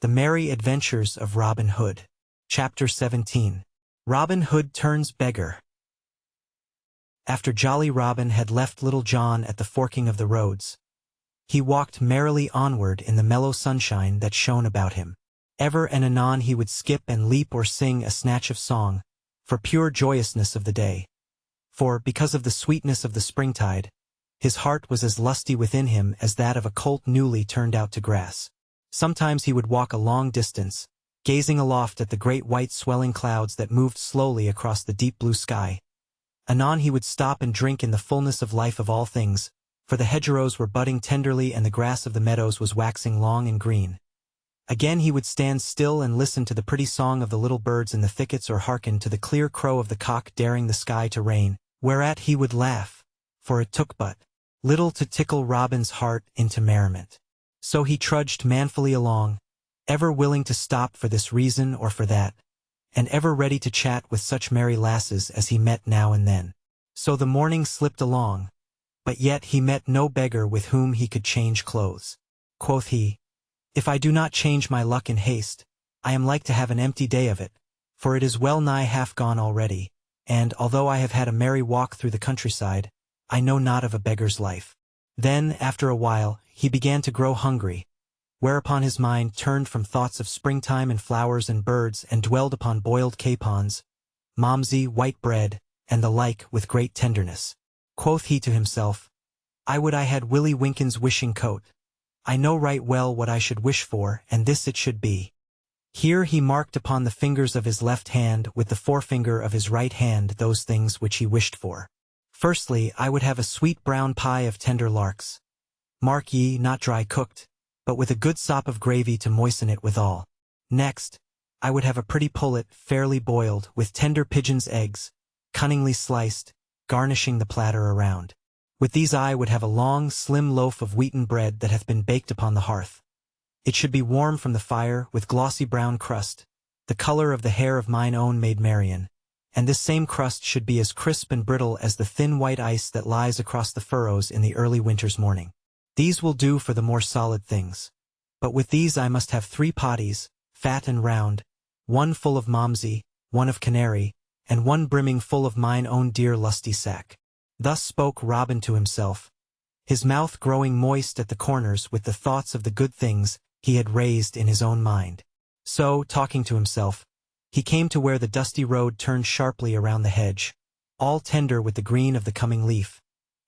The Merry Adventures of Robin Hood. Chapter 17. Robin Hood Turns Beggar. After Jolly Robin had left Little John at the forking of the roads, he walked merrily onward in the mellow sunshine that shone about him. Ever and anon he would skip and leap or sing a snatch of song, for pure joyousness of the day. For, because of the sweetness of the springtide, his heart was as lusty within him as that of a colt newly turned out to grass. Sometimes he would walk a long distance, gazing aloft at the great white swelling clouds that moved slowly across the deep blue sky. Anon he would stop and drink in the fullness of life of all things, for the hedgerows were budding tenderly and the grass of the meadows was waxing long and green. Again he would stand still and listen to the pretty song of the little birds in the thickets or hearken to the clear crow of the cock daring the sky to rain, whereat he would laugh, for it took but little to tickle Robin's heart into merriment. So he trudged manfully along, ever willing to stop for this reason or for that, and ever ready to chat with such merry lasses as he met now and then. So the morning slipped along, but yet he met no beggar with whom he could change clothes. Quoth he, "If I do not change my luck in haste, I am like to have an empty day of it, for it is well nigh half gone already, and, although I have had a merry walk through the countryside, I know not of a beggar's life." Then, after a while, he began to grow hungry, whereupon his mind turned from thoughts of springtime and flowers and birds and dwelled upon boiled capons, momsey, white bread, and the like with great tenderness. Quoth he to himself, "I would I had Willie Winkin's wishing coat. I know right well what I should wish for, and this it should be." Here he marked upon the fingers of his left hand with the forefinger of his right hand those things which he wished for. "Firstly, I would have a sweet brown pie of tender larks. Mark ye, not dry cooked, but with a good sop of gravy to moisten it withal. Next, I would have a pretty pullet, fairly boiled, with tender pigeon's eggs, cunningly sliced, garnishing the platter around. With these I would have a long, slim loaf of wheaten bread that hath been baked upon the hearth. It should be warm from the fire, with glossy brown crust, the color of the hair of mine own maid Marian, and this same crust should be as crisp and brittle as the thin white ice that lies across the furrows in the early winter's morning. These will do for the more solid things. But with these I must have 3 potties, fat and round, one full of momsey, one of canary, and one brimming full of mine own dear lusty sack." Thus spoke Robin to himself, his mouth growing moist at the corners with the thoughts of the good things he had raised in his own mind. So, talking to himself, he came to where the dusty road turned sharply around the hedge, all tender with the green of the coming leaf,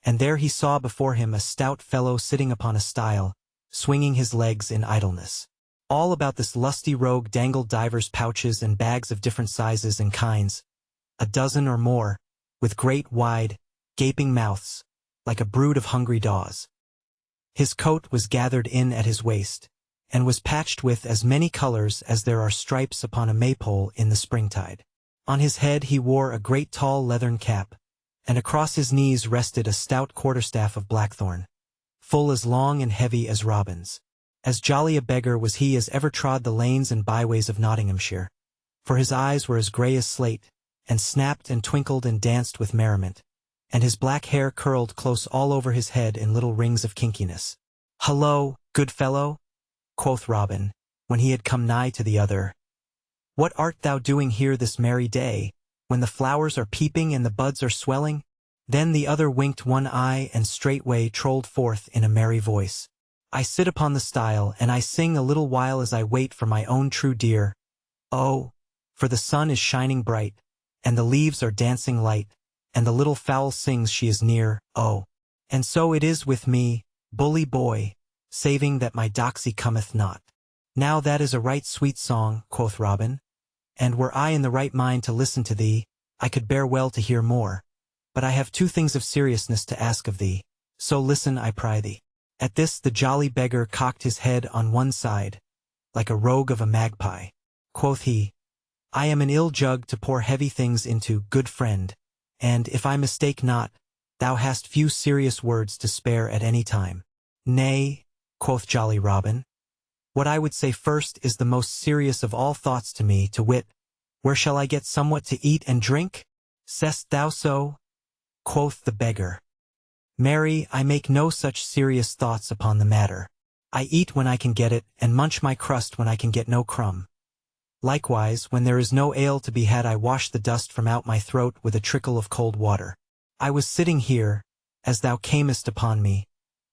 and there he saw before him a stout fellow sitting upon a stile, swinging his legs in idleness. All about this lusty rogue dangled divers pouches and bags of different sizes and kinds, a dozen or more, with great wide, gaping mouths, like a brood of hungry daws. His coat was gathered in at his waist, and was patched with as many colors as there are stripes upon a maypole in the springtide. On his head he wore a great tall leathern cap, and across his knees rested a stout quarterstaff of blackthorn, full as long and heavy as Robin's. As jolly a beggar was he as ever trod the lanes and byways of Nottinghamshire, for his eyes were as grey as slate, and snapped and twinkled and danced with merriment, and his black hair curled close all over his head in little rings of kinkiness. "Hullo, good fellow," quoth Robin, when he had come nigh to the other. "What art thou doing here this merry day, when the flowers are peeping and the buds are swelling?" Then the other winked one eye and straightway trolled forth in a merry voice, "I sit upon the stile, and I sing a little while as I wait for my own true dear. Oh, for the sun is shining bright, and the leaves are dancing light, and the little fowl sings she is near, oh. And so it is with me, bully boy, saving that my doxy cometh not." "Now that is a right sweet song," quoth Robin, "and were I in the right mind to listen to thee, I could bear well to hear more. But I have 2 things of seriousness to ask of thee, so listen I pry thee." At this the jolly beggar cocked his head on one side, like a rogue of a magpie. Quoth he, "I am an ill jug to pour heavy things into, good friend, and, if I mistake not, thou hast few serious words to spare at any time." "Nay," quoth jolly Robin, "what I would say first is the most serious of all thoughts to me, to wit, where shall I get somewhat to eat and drink?" "Say'st thou so?" quoth the beggar. "Marry, I make no such serious thoughts upon the matter. I eat when I can get it, and munch my crust when I can get no crumb. Likewise, when there is no ale to be had, I wash the dust from out my throat with a trickle of cold water. I was sitting here, as thou camest upon me,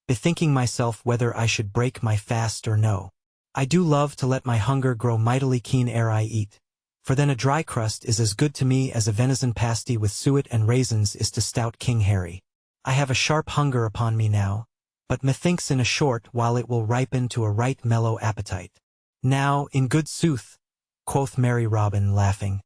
bethinking myself whether I should break my fast or no. I do love to let my hunger grow mightily keen ere I eat, for then a dry crust is as good to me as a venison pasty with suet and raisins is to stout King Harry. I have a sharp hunger upon me now, but methinks in a short while it will ripen to a right mellow appetite. Now, in good sooth, quoth merry Robin, laughing,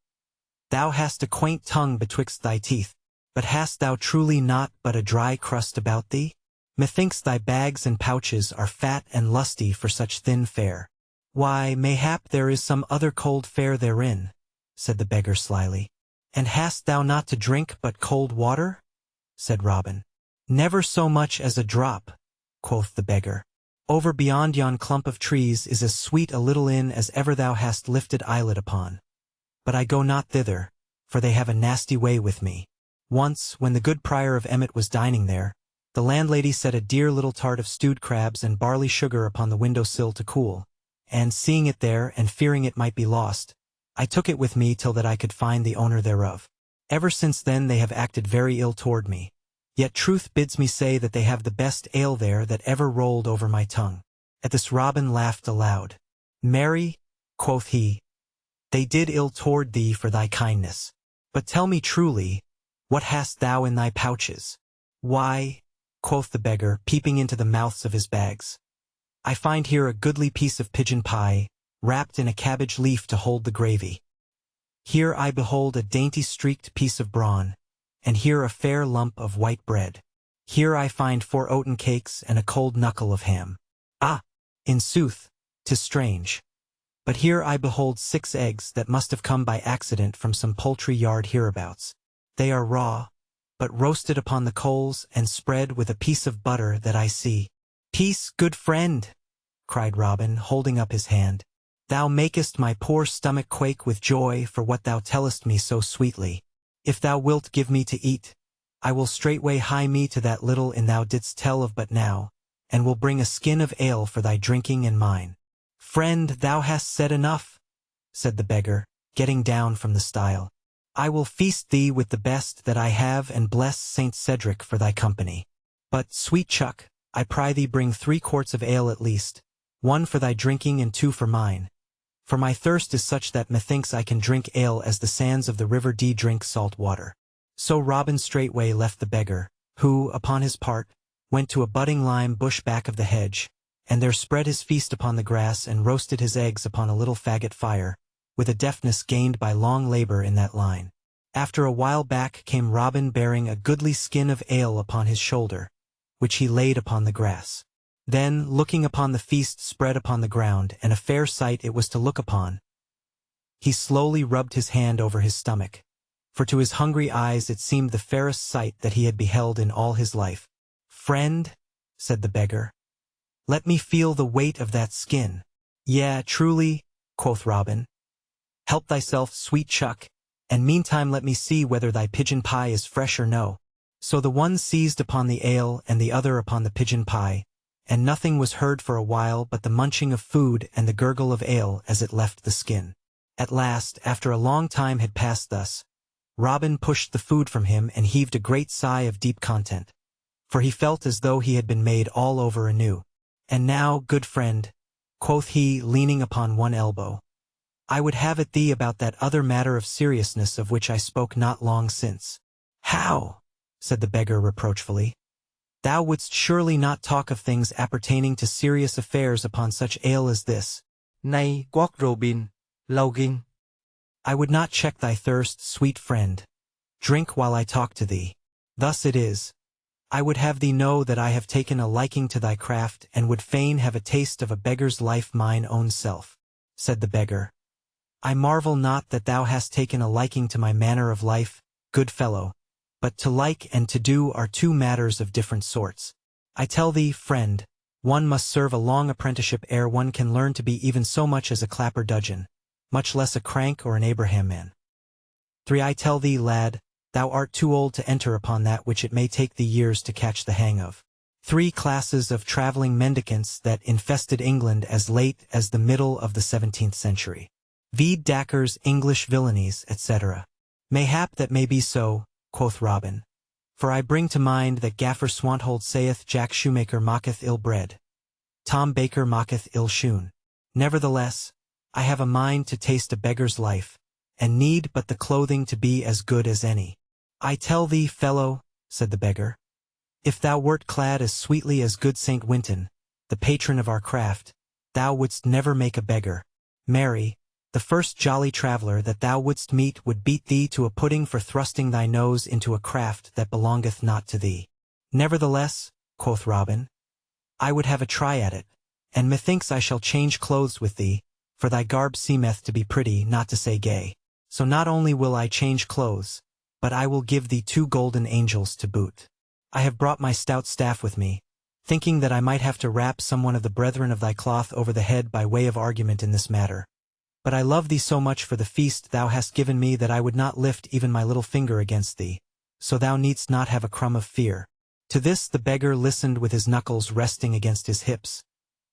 thou hast a quaint tongue betwixt thy teeth, but hast thou truly not but a dry crust about thee? Methinks thy bags and pouches are fat and lusty for such thin fare. Why, mayhap there is some other cold fare therein, said the beggar slyly. And hast thou not to drink but cold water? said Robin. Never so much as a drop, quoth the beggar. Over beyond yon clump of trees is as sweet a little inn as ever thou hast lifted eyelid upon. But I go not thither, for they have a nasty way with me. Once, when the good Prior of Emmet was dining there, the landlady set a dear little tart of stewed crabs and barley sugar upon the window-sill to cool, and seeing it there and fearing it might be lost, I took it with me till that I could find the owner thereof. Ever since then they have acted very ill toward me. Yet truth bids me say that they have the best ale there that ever rolled over my tongue. At this Robin laughed aloud. Marry, quoth he, they did ill toward thee for thy kindness. But tell me truly, what hast thou in thy pouches? Why, quoth the beggar, peeping into the mouths of his bags, I find here a goodly piece of pigeon pie, wrapped in a cabbage leaf to hold the gravy. Here I behold a dainty streaked piece of brawn, and here a fair lump of white bread. Here I find 4 oaten cakes and a cold knuckle of ham. Ah, in sooth, 'tis strange. But here I behold 6 eggs that must have come by accident from some poultry yard hereabouts. They are raw, but roasted upon the coals and spread with a piece of butter that I see. Peace, good friend, cried Robin, holding up his hand. Thou makest my poor stomach quake with joy for what thou tellest me so sweetly. If thou wilt give me to eat, I will straightway hie me to that little inn thou didst tell of but now, and will bring a skin of ale for thy drinking and mine. Friend, thou hast said enough, said the beggar, getting down from the stile. I will feast thee with the best that I have and bless Saint Cedric for thy company. But, sweet chuck, I pry thee bring 3 quarts of ale at least, 1 for thy drinking and 2 for mine. For my thirst is such that methinks I can drink ale as the sands of the river Dee drink salt water. So Robin straightway left the beggar, who, upon his part, went to a budding lime bush back of the hedge, and there spread his feast upon the grass and roasted his eggs upon a little faggot fire, with a deftness gained by long labor in that line. After a while back came Robin bearing a goodly skin of ale upon his shoulder, which he laid upon the grass. Then, looking upon the feast spread upon the ground, and a fair sight it was to look upon, he slowly rubbed his hand over his stomach, for to his hungry eyes it seemed the fairest sight that he had beheld in all his life. Friend, said the beggar, let me feel the weight of that skin. Yea, truly, quoth Robin. Help thyself, sweet chuck, and meantime let me see whether thy pigeon pie is fresh or no. So the one seized upon the ale and the other upon the pigeon pie, and nothing was heard for a while but the munching of food and the gurgle of ale as it left the skin. At last, after a long time had passed thus, Robin pushed the food from him and heaved a great sigh of deep content, for he felt as though he had been made all over anew. And now, good friend, quoth he, leaning upon one elbow, I would have at thee about that other matter of seriousness of which I spoke not long since. How? said the beggar reproachfully. Thou wouldst surely not talk of things appertaining to serious affairs upon such ale as this. Nay, quoth Robin, laughing. I would not check thy thirst, sweet friend. Drink while I talk to thee. Thus it is. I would have thee know that I have taken a liking to thy craft and would fain have a taste of a beggar's life mine own self, said the beggar. I marvel not that thou hast taken a liking to my manner of life, good fellow, but to like and to do are 2 matters of different sorts. I tell thee, friend, one must serve a long apprenticeship ere one can learn to be even so much as a clapper dudgeon, much less a crank or an Abraham man. 3. I tell thee, lad, thou art too old to enter upon that which it may take thee years to catch the hang of. 3 classes of traveling mendicants that infested England as late as the middle of the 17th century. Vide Dacre's English villainies, etc. Mayhap that may be so, quoth Robin. For I bring to mind that Gaffer Swanthold saith Jack Shoemaker mocketh ill bread. Tom Baker mocketh ill shoon. Nevertheless, I have a mind to taste a beggar's life, and need but the clothing to be as good as any. I tell thee, fellow, said the beggar, if thou wert clad as sweetly as good St. Winton, the patron of our craft, thou wouldst never make a beggar. Marry, the first jolly traveller that thou wouldst meet would beat thee to a pudding for thrusting thy nose into a craft that belongeth not to thee. Nevertheless, quoth Robin, I would have a try at it, and methinks I shall change clothes with thee, for thy garb seemeth to be pretty, not to say gay. So not only will I change clothes, but I will give thee 2 golden angels to boot. I have brought my stout staff with me, thinking that I might have to rap some one of the brethren of thy cloth over the head by way of argument in this matter. But I love thee so much for the feast thou hast given me that I would not lift even my little finger against thee, so thou needst not have a crumb of fear. To this the beggar listened with his knuckles resting against his hips,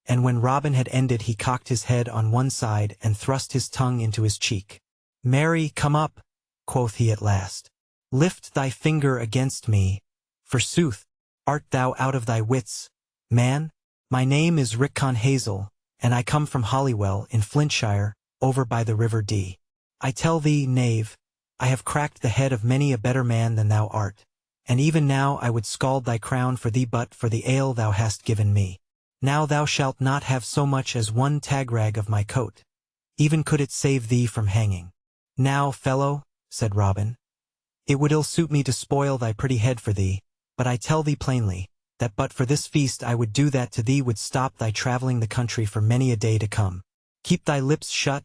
and when Robin had ended he cocked his head on one side and thrust his tongue into his cheek. Marry, come up, quoth he at last. Lift thy finger against me. Forsooth, art thou out of thy wits, man? My name is Rickon Hazel, and I come from Holywell in Flintshire, over by the River Dee. I tell thee, knave, I have cracked the head of many a better man than thou art, and even now I would scald thy crown for thee but for the ale thou hast given me. Now thou shalt not have so much as one tagrag of my coat, even could it save thee from hanging. Now, fellow, said Robin, it would ill suit me to spoil thy pretty head for thee, but I tell thee plainly, that but for this feast I would do that to thee would stop thy travelling the country for many a day to come. Keep thy lips shut,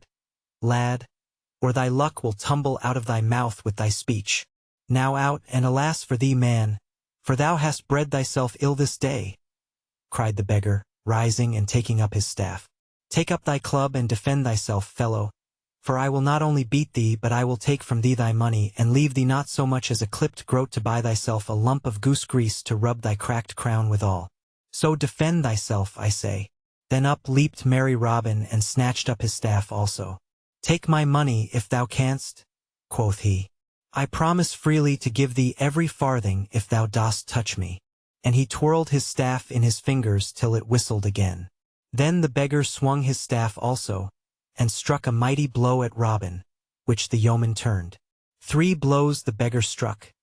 lad, or thy luck will tumble out of thy mouth with thy speech. Now out, and alas for thee, man, for thou hast bred thyself ill this day, cried the beggar, rising and taking up his staff. Take up thy club and defend thyself, fellow, for I will not only beat thee but I will take from thee thy money and leave thee not so much as a clipped groat to buy thyself a lump of goose grease to rub thy cracked crown withal. So defend thyself, I say. Then up leaped merry Robin and snatched up his staff also. Take my money if thou canst, quoth he. I promise freely to give thee every farthing if thou dost touch me. And he twirled his staff in his fingers till it whistled again. Then the beggar swung his staff also, and struck a mighty blow at Robin, which the yeoman turned. 3 blows the beggar struck,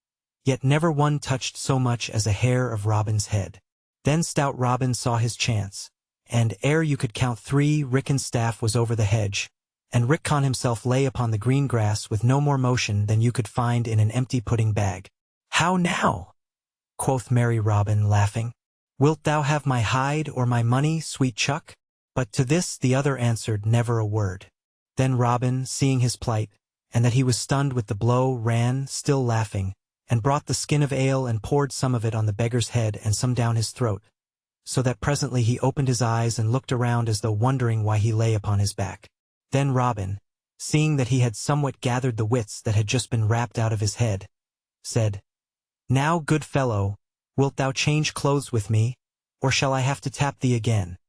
yet never one touched so much as a hair of Robin's head. Then stout Robin saw his chance, and ere you could count 3 Rickon's staff was over the hedge, and Rickon himself lay upon the green grass with no more motion than you could find in an empty pudding bag. How now? Quoth merry Robin, laughing. Wilt thou have my hide or my money, sweet chuck? But to this the other answered never a word. Then Robin, seeing his plight, and that he was stunned with the blow, ran, still laughing, and brought the skin of ale and poured some of it on the beggar's head and some down his throat, so that presently he opened his eyes and looked around as though wondering why he lay upon his back. Then Robin, seeing that he had somewhat gathered the wits that had just been rapped out of his head, said, Now, good fellow, wilt thou change clothes with me, or shall I have to tap thee again?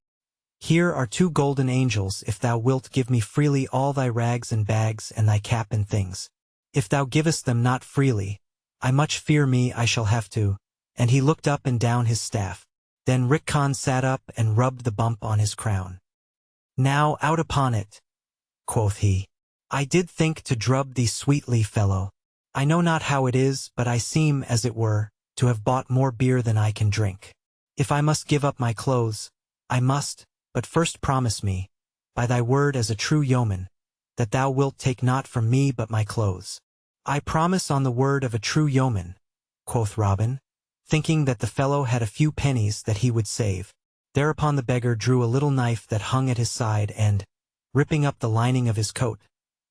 Here are 2 golden angels if thou wilt give me freely all thy rags and bags and thy cap and things. If thou givest them not freely, I much fear me I shall have to. And he looked up and down his staff. Then Rickon sat up and rubbed the bump on his crown. Now out upon it, quoth he. I did think to drub thee sweetly, fellow. I know not how it is, but I seem, as it were, to have bought more beer than I can drink. If I must give up my clothes, I must, but first promise me, by thy word as a true yeoman, that thou wilt take naught from me but my clothes. I promise on the word of a true yeoman, quoth Robin, thinking that the fellow had a few pennies that he would save. Thereupon the beggar drew a little knife that hung at his side and, ripping up the lining of his coat,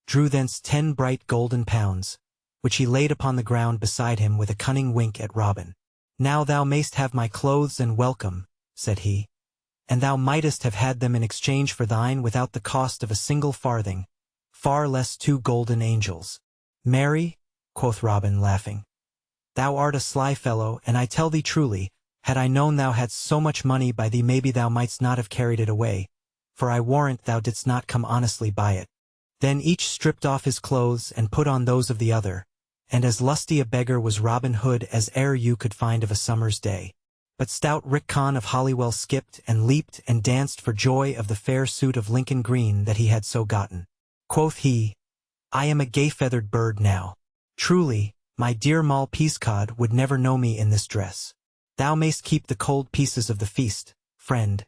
drew thence 10 bright golden pounds, which he laid upon the ground beside him with a cunning wink at Robin. Now thou mayst have my clothes and welcome, said he, and thou mightest have had them in exchange for thine without the cost of a single farthing, far less 2 golden angels. Marry, quoth Robin, laughing, thou art a sly fellow, and I tell thee truly, Had I known thou hadst so much money by thee, maybe thou mightst not have carried it away, for I warrant thou didst not come honestly by it. Then each stripped off his clothes and put on those of the other, and as lusty a beggar was Robin Hood as e'er you could find of a summer's day. But stout Rickon of Holywell skipped and leaped and danced for joy of the fair suit of Lincoln green that he had so gotten. Quoth he, I am a gay-feathered bird now. Truly, my dear Moll Peascod would never know me in this dress. Thou mayst keep the cold pieces of the feast, friend,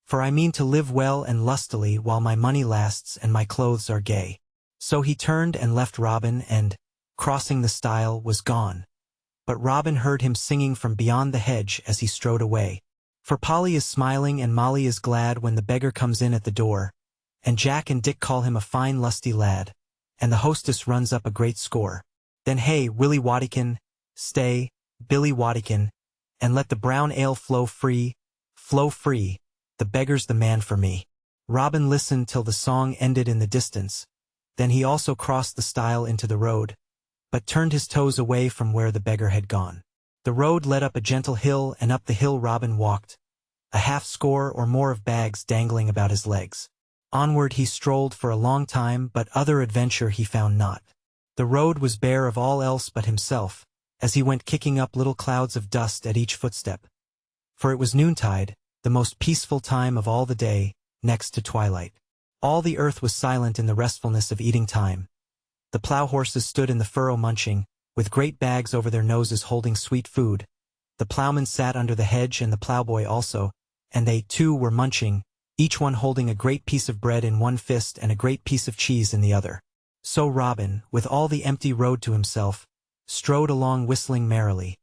for I mean to live well and lustily while my money lasts and my clothes are gay. So he turned and left Robin and, crossing the stile, was gone. But Robin heard him singing from beyond the hedge as he strode away. For Polly is smiling and Molly is glad when the beggar comes in at the door, and Jack and Dick call him a fine lusty lad, and the hostess runs up a great score. Then hey, Willie Wattykin, stay, Billy Wattykin, and let the brown ale flow free, the beggar's the man for me. Robin listened till the song ended in the distance, then he also crossed the stile into the road, but turned his toes away from where the beggar had gone. The road led up a gentle hill, and up the hill Robin walked, a half-score or more of bags dangling about his legs. Onward he strolled for a long time, but other adventure he found not. The road was bare of all else but himself, as he went kicking up little clouds of dust at each footstep. For it was noontide, the most peaceful time of all the day, next to twilight. All the earth was silent in the restfulness of eating time. The plough horses stood in the furrow munching, with great bags over their noses holding sweet food. The ploughman sat under the hedge and the ploughboy also, and they, too, were munching, each one holding a great piece of bread in one fist and a great piece of cheese in the other. So Robin, with all the empty road to himself, strode along whistling merrily,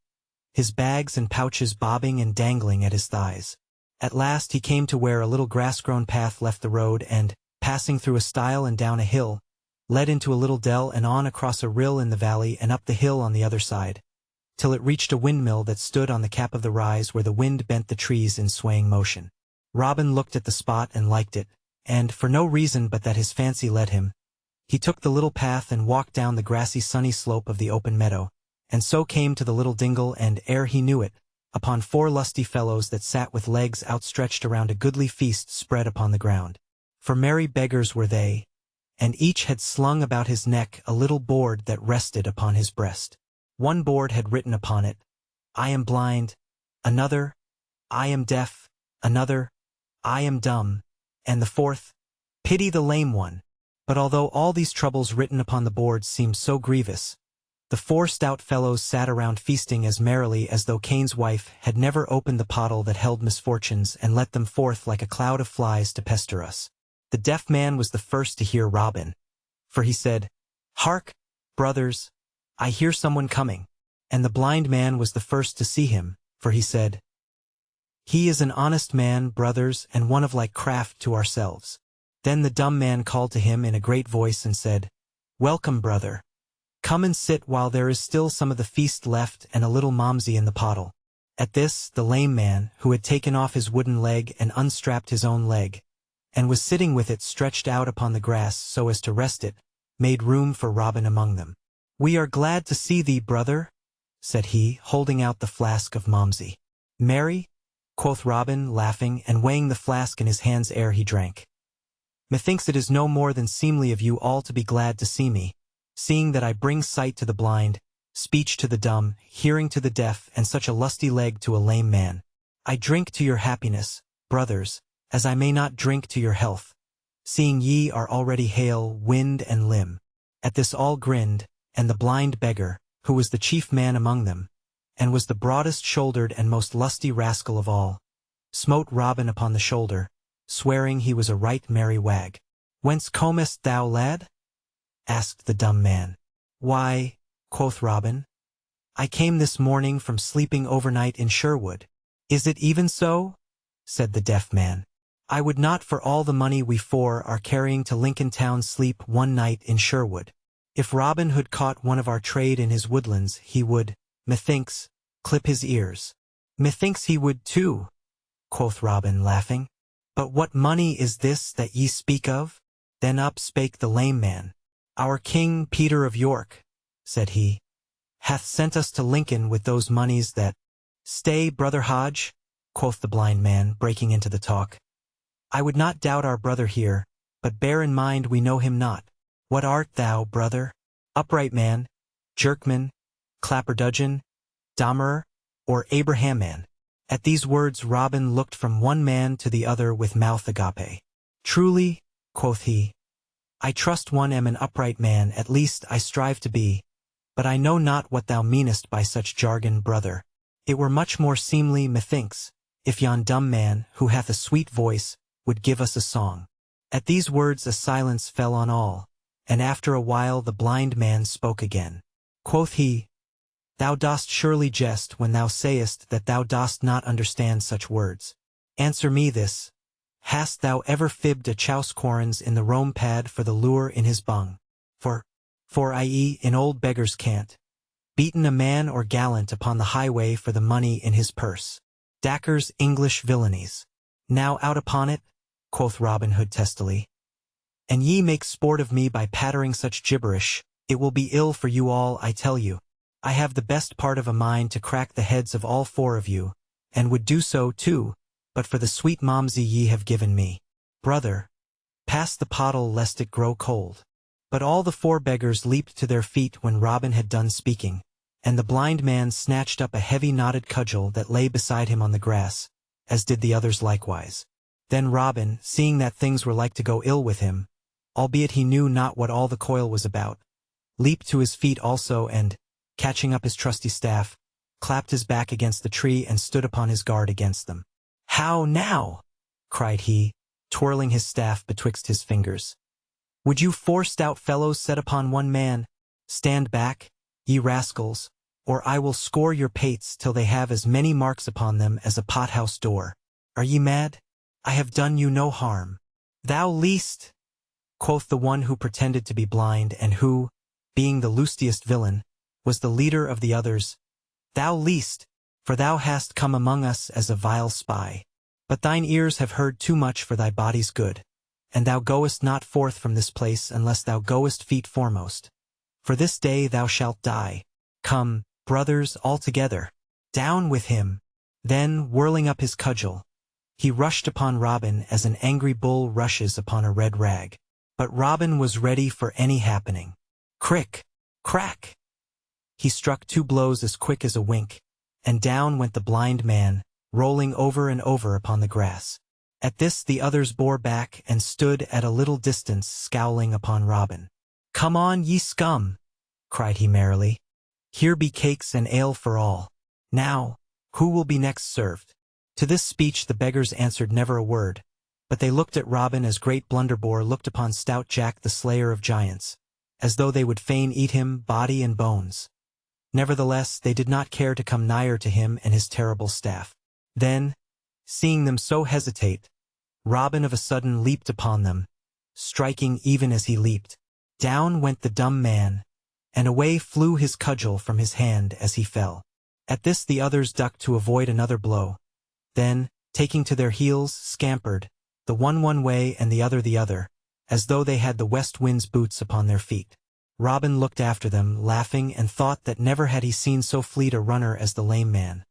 his bags and pouches bobbing and dangling at his thighs. At last he came to where a little grass-grown path left the road and, passing through a stile and down a hill, led into a little dell and on across a rill in the valley and up the hill on the other side, till it reached a windmill that stood on the cap of the rise where the wind bent the trees in swaying motion. Robin looked at the spot and liked it, and, for no reason but that his fancy led him, he took the little path and walked down the grassy sunny slope of the open meadow, and so came to the little dingle and, ere he knew it, upon 4 lusty fellows that sat with legs outstretched around a goodly feast spread upon the ground. For merry beggars were they, and each had slung about his neck a little board that rested upon his breast. One board had written upon it, I am blind, another, I am deaf, another, I am dumb, and the fourth, pity the lame one. But although all these troubles written upon the boards seemed so grievous, the 4 stout fellows sat around feasting as merrily as though Cain's wife had never opened the pottle that held misfortunes and let them forth like a cloud of flies to pester us. The deaf man was the first to hear Robin, for he said, Hark, brothers, I hear someone coming. And the blind man was the first to see him, for he said, He is an honest man, brothers, and one of like craft to ourselves. Then the dumb man called to him in a great voice and said, Welcome, brother. Come and sit while there is still some of the feast left and a little momsey in the pottle. At this, the lame man, who had taken off his wooden leg and unstrapped his own leg, and was sitting with it stretched out upon the grass so as to rest it, made room for Robin among them. We are glad to see thee, brother, said he, holding out the flask of momsey. Merry, quoth Robin, laughing, and weighing the flask in his hands ere he drank. Methinks it is no more than seemly of you all to be glad to see me, seeing that I bring sight to the blind, speech to the dumb, hearing to the deaf, and such a lusty leg to a lame man. I drink to your happiness, brothers, as I may not drink to your health, seeing ye are already hale, wind and limb. At this all grinned, and the blind beggar, who was the chief man among them, and was the broadest-shouldered and most lusty rascal of all, smote Robin upon the shoulder, swearing he was a right merry wag. Whence comest thou, lad? Asked the dumb man. Why, quoth Robin, I came this morning from sleeping overnight in Sherwood. Is it even so? Said the deaf man. I would not for all the money we 4 are carrying to Lincoln town sleep one night in Sherwood. If Robin Hood caught one of our trade in his woodlands, he would, methinks, clip his ears. Methinks he would too, quoth Robin, laughing. But what money is this that ye speak of? Then up spake the lame man. Our King Peter of York, said he, hath sent us to Lincoln with those moneys that, "Stay, brother Hodge," quoth the blind man, breaking into the talk. "I would not doubt our brother here, but bear in mind we know him not. What art thou, brother? Upright man, jerkman, clapperdudgeon, Dahmerer, or Abraham man?" At these words Robin looked from one man to the other with mouth agape. "Truly," quoth he, "I trust one am an upright man, at least I strive to be, but I know not what thou meanest by such jargon, brother. It were much more seemly, methinks, if yon dumb man, who hath a sweet voice, would give us a song." At these words a silence fell on all, and after a while the blind man spoke again. Quoth he, "Thou dost surely jest when thou sayest that thou dost not understand such words. Answer me this, hast thou ever fibbed a chowscorns in the Rome pad for the lure in his bung? For i.e. in old beggar's cant, beaten a man or gallant upon the highway for the money in his purse. Dacre's English villainies. Now out upon it," quoth Robin Hood testily. "An ye make sport of me by pattering such gibberish, it will be ill for you all, I tell you. I have the best part of a mind to crack the heads of all four of you, and would do so, too, but for the sweet momsey ye have given me. Brother, pass the pottle lest it grow cold." But all the four beggars leaped to their feet when Robin had done speaking, and the blind man snatched up a heavy knotted cudgel that lay beside him on the grass, as did the others likewise. Then Robin, seeing that things were like to go ill with him, albeit he knew not what all the coil was about, leaped to his feet also and, catching up his trusty staff, clapped his back against the tree and stood upon his guard against them. "How now?" cried he, twirling his staff betwixt his fingers. "Would you four stout fellows set upon one man? Stand back, ye rascals, or I will score your pates till they have as many marks upon them as a pothouse door. Are ye mad? I have done you no harm." "Thou least," quoth the one who pretended to be blind and who, being the lustiest villain, was the leader of the others. "Thou least, for thou hast come among us as a vile spy. But thine ears have heard too much for thy body's good, and thou goest not forth from this place unless thou goest feet foremost. For this day thou shalt die. Come, brothers, all together. Down with him." Then, whirling up his cudgel, he rushed upon Robin as an angry bull rushes upon a red rag. But Robin was ready for any happening. Crick! Crack! He struck 2 blows as quick as a wink, and down went the blind man, rolling over and over upon the grass. At this the others bore back and stood at a little distance scowling upon Robin. "Come on, ye scum!" cried he merrily. "Here be cakes and ale for all. Now, who will be next served?" To this speech the beggars answered never a word, but they looked at Robin as great Blunderbore looked upon stout Jack the Slayer of Giants, as though they would fain eat him, body and bones. Nevertheless, they did not care to come nigher to him and his terrible staff. Then, seeing them so hesitate, Robin of a sudden leaped upon them, striking even as he leaped. Down went the dumb man, and away flew his cudgel from his hand as he fell. At this the others ducked to avoid another blow. Then, taking to their heels, scampered, the one way and the other, as though they had the west wind's boots upon their feet. Robin looked after them, laughing, and thought that never had he seen so fleet a runner as the lame man.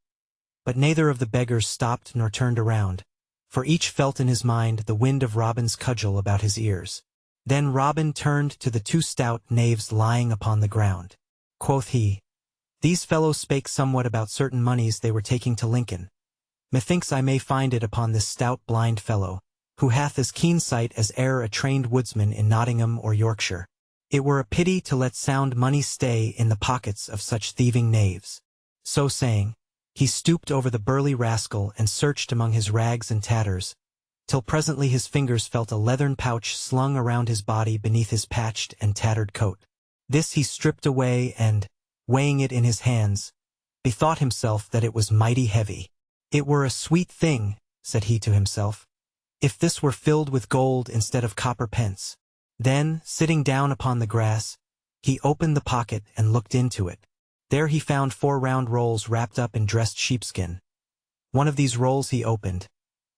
But neither of the beggars stopped nor turned around, for each felt in his mind the wind of Robin's cudgel about his ears. Then Robin turned to the 2 stout knaves lying upon the ground. Quoth he, "These fellows spake somewhat about certain moneys they were taking to Lincoln. Methinks I may find it upon this stout blind fellow, who hath as keen sight as e'er a trained woodsman in Nottingham or Yorkshire. It were a pity to let sound money stay in the pockets of such thieving knaves." So saying, he stooped over the burly rascal and searched among his rags and tatters, till presently his fingers felt a leathern pouch slung around his body beneath his patched and tattered coat. This he stripped away and, weighing it in his hands, bethought himself that it was mighty heavy. "It were a sweet thing," said he to himself, "if this were filled with gold instead of copper pence." Then, sitting down upon the grass, he opened the pocket and looked into it. There he found 4 round rolls wrapped up in dressed sheepskin. One of these rolls he opened.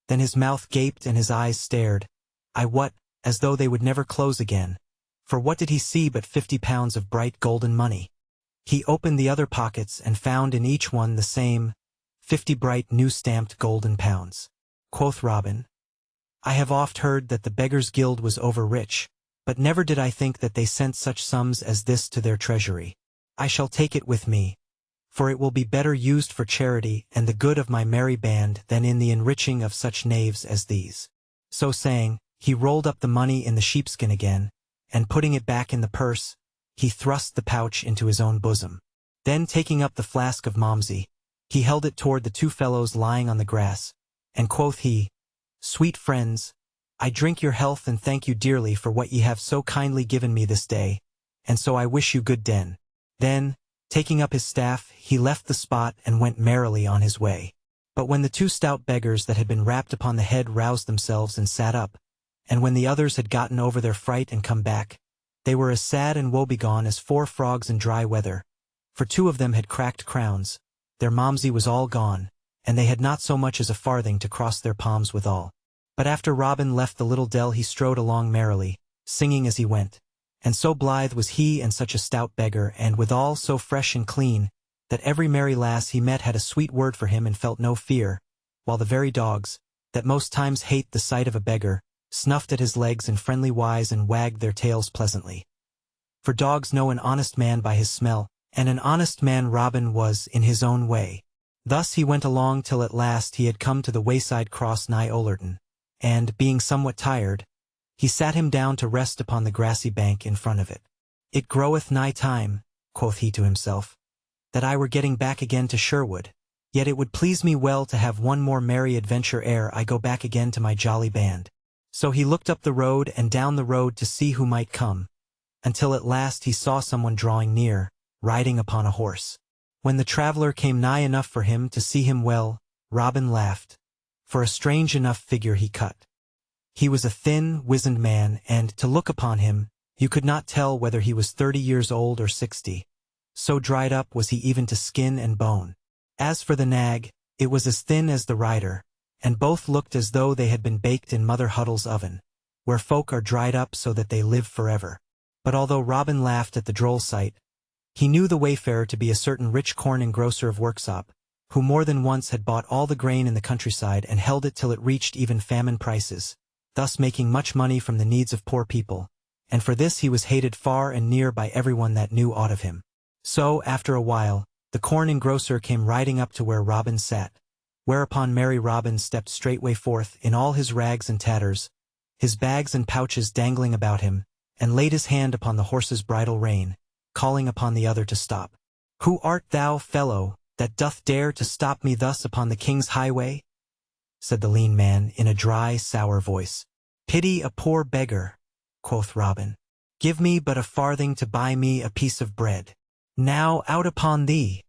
Then his mouth gaped and his eyes stared, as though they would never close again, for what did he see but 50 pounds of bright golden money? He opened the other pockets and found in each one the same 50 bright new stamped golden pounds. Quoth Robin, I have oft heard that the beggars' guild was over-rich, but never did I think that they sent such sums as this to their treasury. I shall take it with me, for it will be better used for charity and the good of my merry band than in the enriching of such knaves as these. So saying, he rolled up the money in the sheepskin again, and putting it back in the purse, he thrust the pouch into his own bosom. Then taking up the flask of Momsey, he held it toward the two fellows lying on the grass, and quoth he, Sweet friends, I drink your health and thank you dearly for what ye have so kindly given me this day, and so I wish you good den. Then, taking up his staff, he left the spot and went merrily on his way. But when the two stout beggars that had been rapped upon the head roused themselves and sat up, and when the others had gotten over their fright and come back, they were as sad and woebegone as 4 frogs in dry weather, for 2 of them had cracked crowns, their Momsey was all gone, and they had not so much as a farthing to cross their palms withal. But after Robin left the little dell he strode along merrily, singing as he went, and so blithe was he and such a stout beggar, and withal so fresh and clean, that every merry lass he met had a sweet word for him and felt no fear, while the very dogs, that most times hate the sight of a beggar, snuffed at his legs in friendly wise and wagged their tails pleasantly. For dogs know an honest man by his smell, and an honest man Robin was in his own way. Thus he went along till at last he had come to the wayside cross nigh Ollerton, and, being somewhat tired, he sat him down to rest upon the grassy bank in front of it. It groweth nigh time, quoth he to himself, that I were getting back again to Sherwood, yet it would please me well to have one more merry adventure ere I go back again to my jolly band. So he looked up the road and down the road to see who might come, until at last he saw someone drawing near, riding upon a horse. When the traveler came nigh enough for him to see him well, Robin laughed, for a strange enough figure he cut. He was a thin, wizened man, and, to look upon him, you could not tell whether he was 30 years old or 60, so dried up was he even to skin and bone. As for the nag, it was as thin as the rider, and both looked as though they had been baked in Mother Huddle's oven, where folk are dried up so that they live forever. But although Robin laughed at the droll sight, he knew the wayfarer to be a certain rich corn engrosser of Worksop, who more than once had bought all the grain in the countryside and held it till it reached even famine prices, thus making much money from the needs of poor people, and for this he was hated far and near by everyone that knew aught of him. So, after a while, the corn engrosser came riding up to where Robin sat, whereupon merry Robin stepped straightway forth in all his rags and tatters, his bags and pouches dangling about him, and laid his hand upon the horse's bridle rein, calling upon the other to stop. Who art thou, fellow, that doth dare to stop me thus upon the king's highway? Said the lean man in a dry, sour voice. Pity a poor beggar, quoth Robin. Give me but a farthing to buy me a piece of bread. Now out upon thee,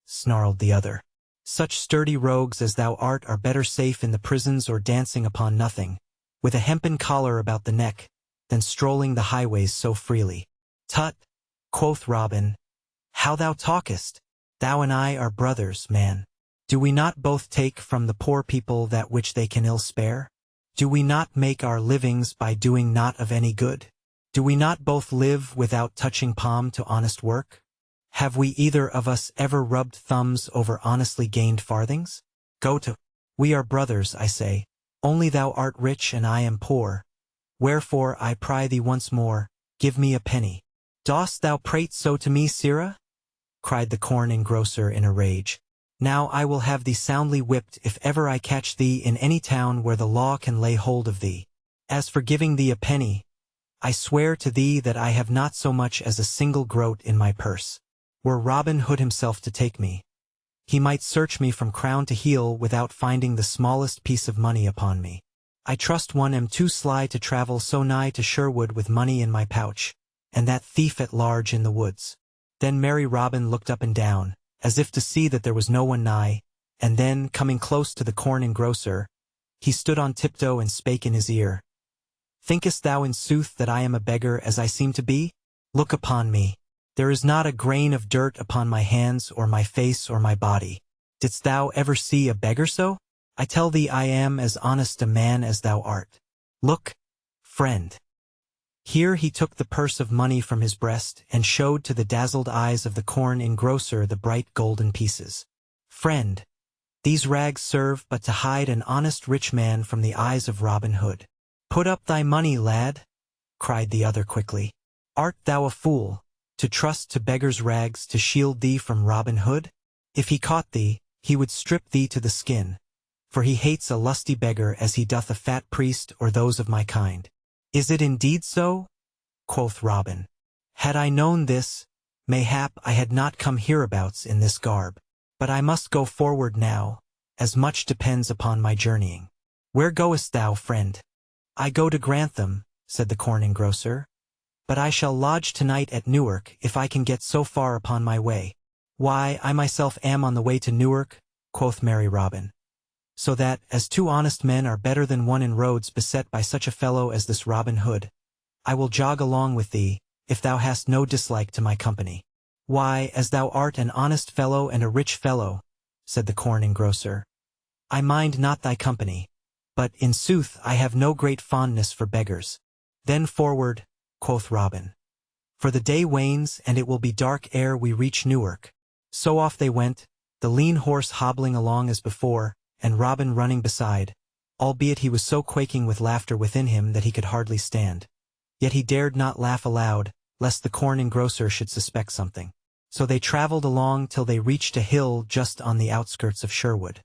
snarled the other. Such sturdy rogues as thou art are better safe in the prisons or dancing upon nothing, with a hempen collar about the neck, than strolling the highways so freely. Tut, quoth Robin, how thou talkest! Thou and I are brothers, man. Do we not both take from the poor people that which they can ill spare? Do we not make our livings by doing naught of any good? Do we not both live without touching palm to honest work? Have we either of us ever rubbed thumbs over honestly gained farthings? Go to. We are brothers, I say, only thou art rich and I am poor. Wherefore I pry thee once more, give me a penny. Dost thou prate so to me, sirrah? Cried the corn engrosser in a rage. Now I will have thee soundly whipped if ever I catch thee in any town where the law can lay hold of thee. As for giving thee a penny, I swear to thee that I have not so much as a single groat in my purse. Were Robin Hood himself to take me, he might search me from crown to heel without finding the smallest piece of money upon me. I trust one am too sly to travel so nigh to Sherwood with money in my pouch, and that thief at large in the woods. Then merry Robin looked up and down, as if to see that there was no one nigh, and then, coming close to the corn engrosser, he stood on tiptoe and spake in his ear. Thinkest thou in sooth that I am a beggar as I seem to be? Look upon me. There is not a grain of dirt upon my hands or my face or my body. Didst thou ever see a beggar so? I tell thee I am as honest a man as thou art. Look, friend. Here he took the purse of money from his breast and showed to the dazzled eyes of the corn engrosser the bright golden pieces. Friend, These rags serve but to hide an honest rich man from the eyes of Robin Hood. Put up thy money, lad, cried the other quickly. Art thou a fool, to trust to beggar's rags to shield thee from Robin Hood? If he caught thee, he would strip thee to the skin, for he hates a lusty beggar as he doth a fat priest or those of my kind. Is it indeed so? Quoth Robin. Had I known this, mayhap I had not come hereabouts in this garb. But I must go forward now, as much depends upon my journeying. Where goest thou, friend? I go to Grantham, said the corn engrosser. But I shall lodge tonight at Newark if I can get so far upon my way. Why, I myself am on the way to Newark, quoth merry Robin. So that, as two honest men are better than one in roads beset by such a fellow as this Robin Hood, I will jog along with thee, if thou hast no dislike to my company. Why, as thou art an honest fellow and a rich fellow, said the corn engrosser, I mind not thy company, but, in sooth, I have no great fondness for beggars. Then forward, quoth Robin. For the day wanes, and it will be dark ere we reach Newark. So off they went, the lean horse hobbling along as before, and Robin running beside, albeit he was so quaking with laughter within him that he could hardly stand. Yet he dared not laugh aloud, lest the corn engrosser should suspect something. So they travelled along till they reached a hill just on the outskirts of Sherwood.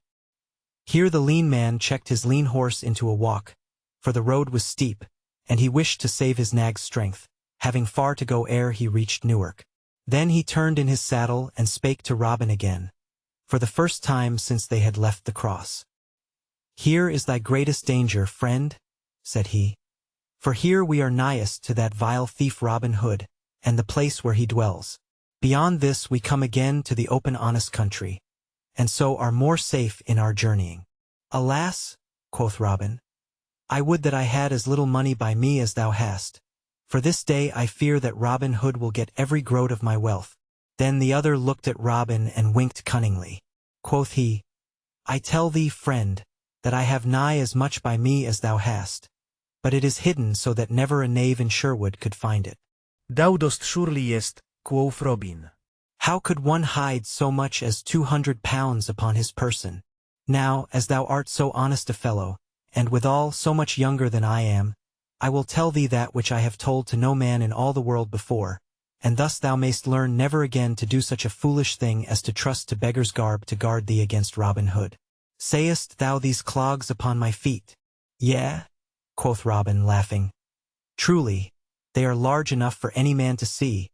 Here the lean man checked his lean horse into a walk, for the road was steep, and he wished to save his nag's strength, having far to go ere he reached Newark. Then he turned in his saddle and spake to Robin again, for the first time since they had left the cross. Here is thy greatest danger, friend, said he. For here we are nighest to that vile thief Robin Hood, and the place where he dwells. Beyond this we come again to the open honest country, and so are more safe in our journeying. Alas, quoth Robin, I would that I had as little money by me as thou hast, for this day I fear that Robin Hood will get every groat of my wealth. Then the other looked at Robin and winked cunningly. Quoth he, I tell thee, friend, that I have nigh as much by me as thou hast, but it is hidden so that never a knave in Sherwood could find it. Thou dost surely jest, quoth Robin. How could one hide so much as 200 pounds upon his person? Now, as thou art so honest a fellow, and withal so much younger than I am, I will tell thee that which I have told to no man in all the world before, and thus thou mayst learn never again to do such a foolish thing as to trust to beggar's garb to guard thee against Robin Hood. Sayest thou these clogs upon my feet? Yea, quoth Robin, laughing. Truly, they are large enough for any man to see,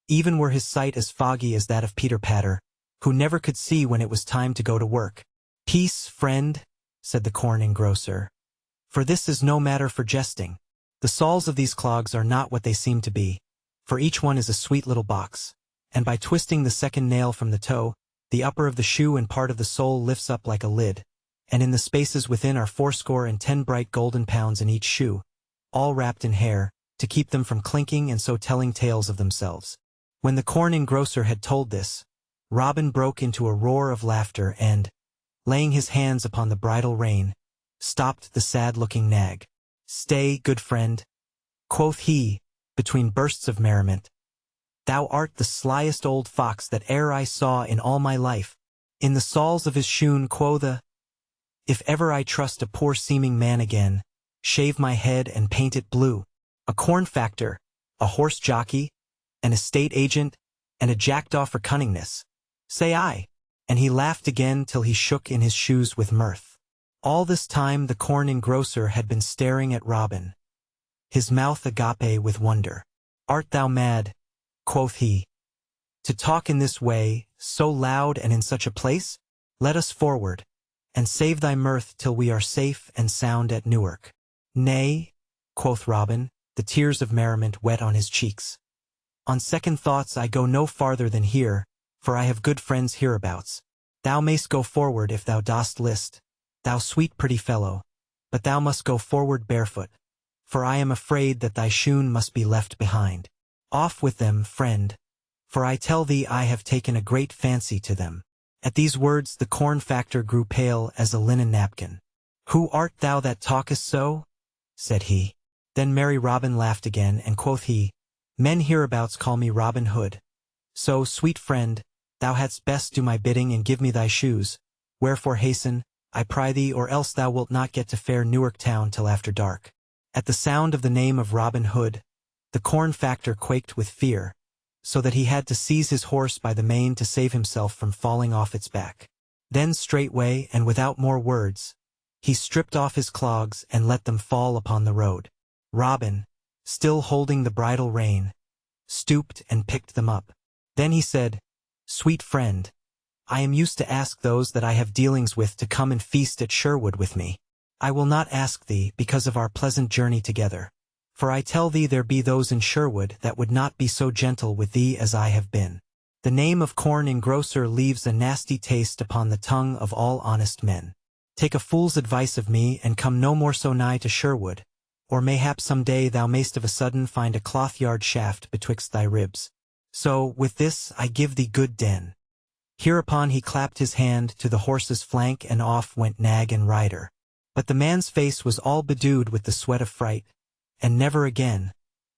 even were his sight as foggy as that of Peter Patter, who never could see when it was time to go to work. Peace, friend, said the corn engrosser, for this is no matter for jesting. The soles of these clogs are not what they seem to be, for each one is a sweet little box, and by twisting the second nail from the toe, the upper of the shoe and part of the sole lifts up like a lid, and in the spaces within are 80 bright golden pounds in each shoe, all wrapped in hair, to keep them from clinking and so telling tales of themselves. When the corn engrosser had told this, Robin broke into a roar of laughter and, laying his hands upon the bridle rein, stopped the sad-looking nag. Stay, good friend, quoth he, between bursts of merriment. Thou art the slyest old fox that e'er I saw in all my life. In the soles of his shoon quotha, if ever I trust a poor seeming man again, shave my head and paint it blue. A corn factor, a horse jockey, an estate agent, and a jackdaw for cunningness, say I. And he laughed again till he shook in his shoes with mirth. All this time the corn engrosser had been staring at Robin, his mouth agape with wonder. Art thou mad, quoth he, to talk in this way, so loud and in such a place? Let us forward, and save thy mirth till we are safe and sound at Newark. Nay, quoth Robin, the tears of merriment wet on his cheeks. On second thoughts I go no farther than here, for I have good friends hereabouts. Thou mayst go forward if thou dost list, thou sweet pretty fellow, but thou must go forward barefoot, for I am afraid that thy shoon must be left behind. Off with them, friend, for I tell thee I have taken a great fancy to them. At these words the corn factor grew pale as a linen napkin. Who art thou that talkest so? Said he. Then merry Robin laughed again, and quoth he, Men hereabouts call me Robin Hood. So, sweet friend, thou hadst best do my bidding and give me thy shoes, Wherefore hasten, I pry thee, or else thou wilt not get to fair Newark town till after dark. At the sound of the name of Robin Hood, the corn factor quaked with fear, so that he had to seize his horse by the mane to save himself from falling off its back. Then straightway, and without more words, he stripped off his clogs and let them fall upon the road. Robin, still holding the bridle rein, stooped and picked them up. Then he said, "Sweet friend, I am used to ask those that I have dealings with to come and feast at Sherwood with me. I will not ask thee because of our pleasant journey together. For I tell thee there be those in Sherwood that would not be so gentle with thee as I have been. The name of corn engrosser leaves a nasty taste upon the tongue of all honest men. Take a fool's advice of me, and come no more so nigh to Sherwood, or mayhap some day thou mayst of a sudden find a cloth-yard shaft betwixt thy ribs. So, with this I give thee good den." Hereupon he clapped his hand to the horse's flank, and off went nag and rider. But the man's face was all bedewed with the sweat of fright, and never again,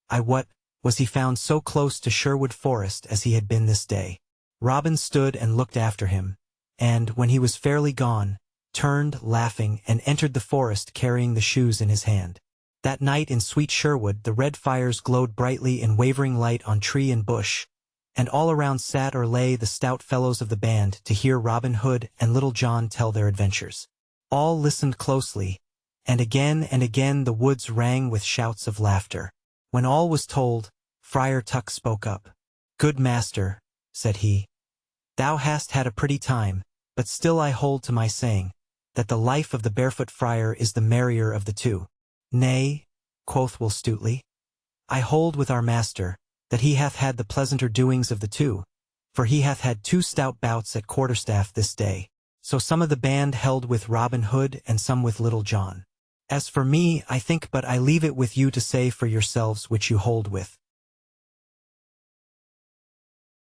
I wot, was he found so close to Sherwood Forest as he had been this day. Robin stood and looked after him, and, when he was fairly gone, turned, laughing, and entered the forest carrying the shoes in his hand. That night in sweet Sherwood the red fires glowed brightly in wavering light on tree and bush, and all around sat or lay the stout fellows of the band to hear Robin Hood and Little John tell their adventures. All listened closely, and again the woods rang with shouts of laughter. When all was told, Friar Tuck spoke up. "Good master," said he, "thou hast had a pretty time, but still I hold to my saying, that the life of the barefoot friar is the merrier of the two." "Nay," quoth Will Stutely, "I hold with our master, that he hath had the pleasanter doings of the two, for he hath had 2 stout bouts at quarterstaff this day. So some of the band held with Robin Hood, and some with Little John. As for me, I think but I leave it with you to say for yourselves which you hold with."